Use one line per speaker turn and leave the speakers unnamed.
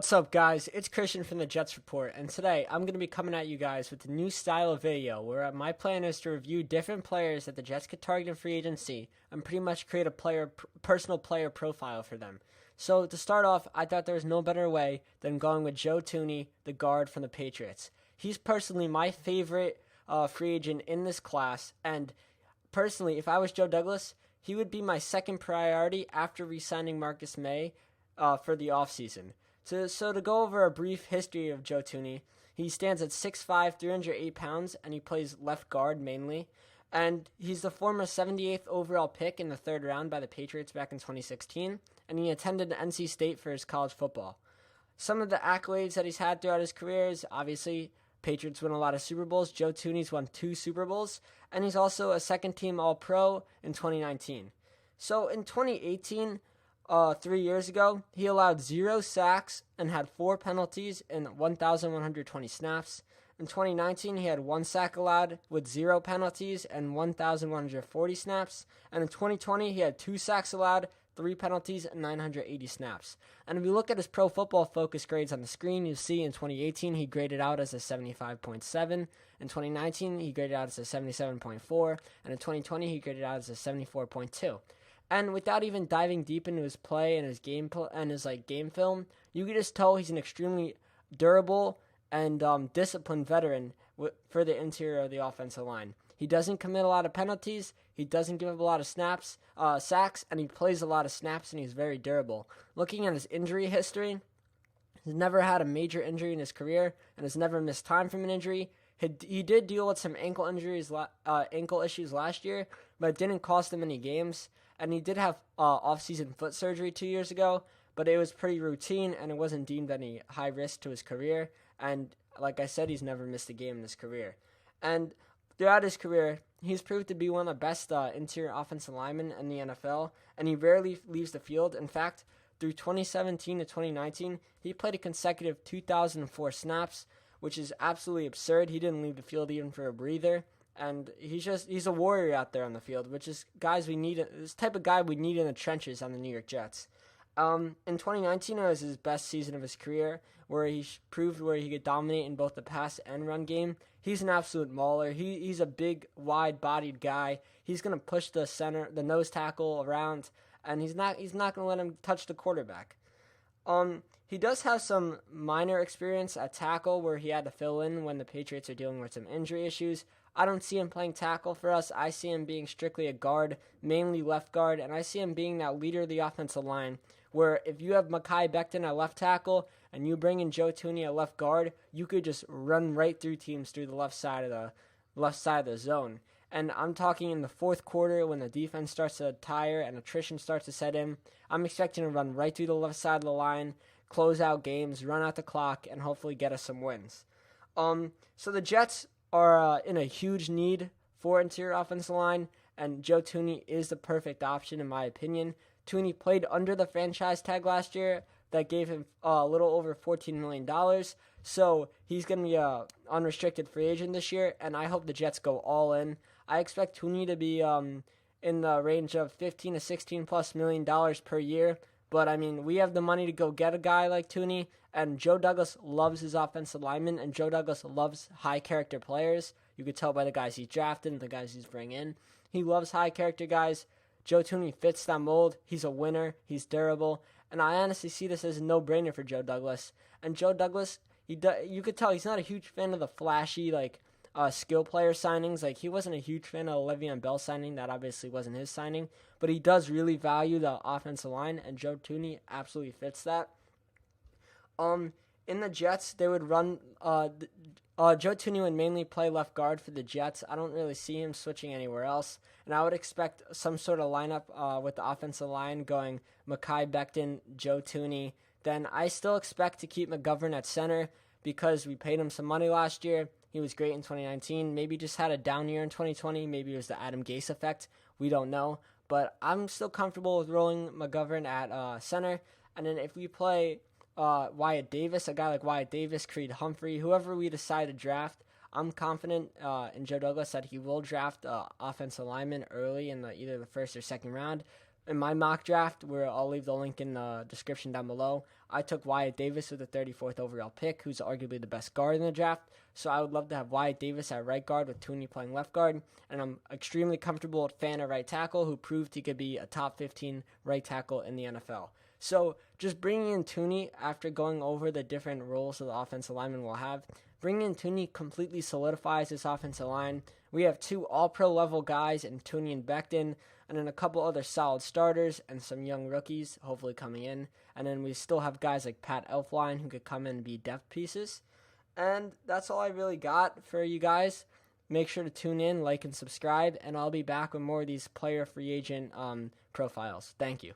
What's up, guys? It's Christian from the Jets Report, and today I'm going to be coming at you guys with a new style of video where my plan is to review different players that the Jets could target in free agency and pretty much create a personal player profile for them. So to start off, I thought there was no better way than going with Joe Thuney, the guard from the Patriots. He's personally my favorite free agent in this class, and personally, if I was Joe Douglas, he would be my second priority after re-signing Marcus May for the offseason. So to go over a brief history of Joe Thuney, he stands at 6'5", 308 pounds, and he plays left guard mainly. And he's the former 78th overall pick in the third round by the Patriots back in 2016, and he attended NC State for his college football. Some of the accolades that he's had throughout his career is, obviously, Patriots win a lot of Super Bowls. Joe Thuney's won 2 Super Bowls, and he's also a second-team All-Pro in 2019. So in 2018, 3 years ago, he allowed 0 sacks and had 4 penalties in 1,120 snaps. In 2019, he had 1 sack allowed with 0 penalties and 1,140 snaps. And in 2020, he had 2 sacks allowed, 3 penalties, and 980 snaps. And if you look at his Pro Football Focus grades on the screen, you see in 2018, he graded out as a 75.7. In 2019, he graded out as a 77.4. And in 2020, he graded out as a 74.2. And without even diving deep into his play and his game film, you can just tell he's an extremely durable and disciplined veteran for the interior of the offensive line. He doesn't commit a lot of penalties. He doesn't give up a lot of sacks, and he plays a lot of snaps, and he's very durable. Looking at his injury history, he's never had a major injury in his career and has never missed time from an injury. He did deal with some ankle issues last year, but it didn't cost him any games. And he did have off-season foot surgery 2 years ago, but it was pretty routine, and it wasn't deemed any high risk to his career. And like I said, he's never missed a game in his career. And throughout his career, he's proved to be one of the best interior offensive linemen in the NFL, and he rarely leaves the field. In fact, through 2017 to 2019, he played a consecutive 2,004 snaps, which is absolutely absurd. He didn't leave the field even for a breather. And he's a warrior out there on the field, which is this type of guy we need in the trenches on the New York Jets. In 2019, it was his best season of his career, where he proved where he could dominate in both the pass and run game. He's an absolute mauler. He's a big, wide-bodied guy. He's going to push the nose tackle around, and he's not going to let him touch the quarterback. He does have some minor experience at tackle where he had to fill in when the Patriots are dealing with some injury issues. I don't see him playing tackle for us. I see him being strictly a guard, mainly left guard, and I see him being that leader of the offensive line, where if you have Mekhi Becton at left tackle and you bring in Joe Thuney at left guard, you could just run right through teams through the left side of the zone. And I'm talking in the fourth quarter when the defense starts to tire and attrition starts to set in. I'm expecting to run right through the left side of the line, close out games, run out the clock, and hopefully get us some wins. So the Jets are in a huge need for interior offensive line, and Joe Thuney is the perfect option in my opinion. Thuney played under the franchise tag last year that gave him a little over $14 million, so he's going to be an unrestricted free agent this year, and I hope the Jets go all in. I expect Thuney to be in the range of $15 to $16+ million per year. But, I mean, we have the money to go get a guy like Thuney, and Joe Douglas loves his offensive linemen, and Joe Douglas loves high-character players. You could tell by the guys he's drafted and the guys he's bringing in. He loves high-character guys. Joe Thuney fits that mold. He's a winner. He's durable. And I honestly see this as a no-brainer for Joe Douglas. And Joe Douglas, you could tell he's not a huge fan of the flashy, skill player signings. He wasn't a huge fan of the Le'Veon Bell signing. That obviously wasn't his signing. But he does really value the offensive line, and Joe Thuney absolutely fits that. In the Jets, they would run Joe Thuney would mainly play left guard for the Jets. I don't really see him switching anywhere else. And I would expect some sort of lineup with the offensive line going Mekhi Becton, Joe Thuney. Then I still expect to keep McGovern at center because we paid him some money last year. He was great in 2019. Maybe just had a down year in 2020. Maybe it was the Adam Gase effect. We don't know. But I'm still comfortable with rolling McGovern at center. And then if we play Wyatt Davis, a guy like Wyatt Davis, Creed Humphrey, whoever we decide to draft, I'm confident in Joe Douglas that he will draft offensive lineman early in either the first or second round. in my mock draft, where I'll leave the link in the description down below, I took Wyatt Davis with the 34th overall pick, who's arguably the best guard in the draft. So I would love to have Wyatt Davis at right guard with Thuney playing left guard. And I'm extremely comfortable with Fan at right tackle, who proved he could be a top 15 right tackle in the NFL. So just bringing in Thuney after going over the different roles that the offensive lineman will have, bringing in Thuney completely solidifies this offensive line. We have 2 all-pro level guys in Thuney and Becton, and then a couple other solid starters and some young rookies hopefully coming in. And then we still have guys like Pat Elflein who could come in and be depth pieces. And that's all I really got for you guys. Make sure to tune in, like, and subscribe, and I'll be back with more of these player free agent profiles. Thank you.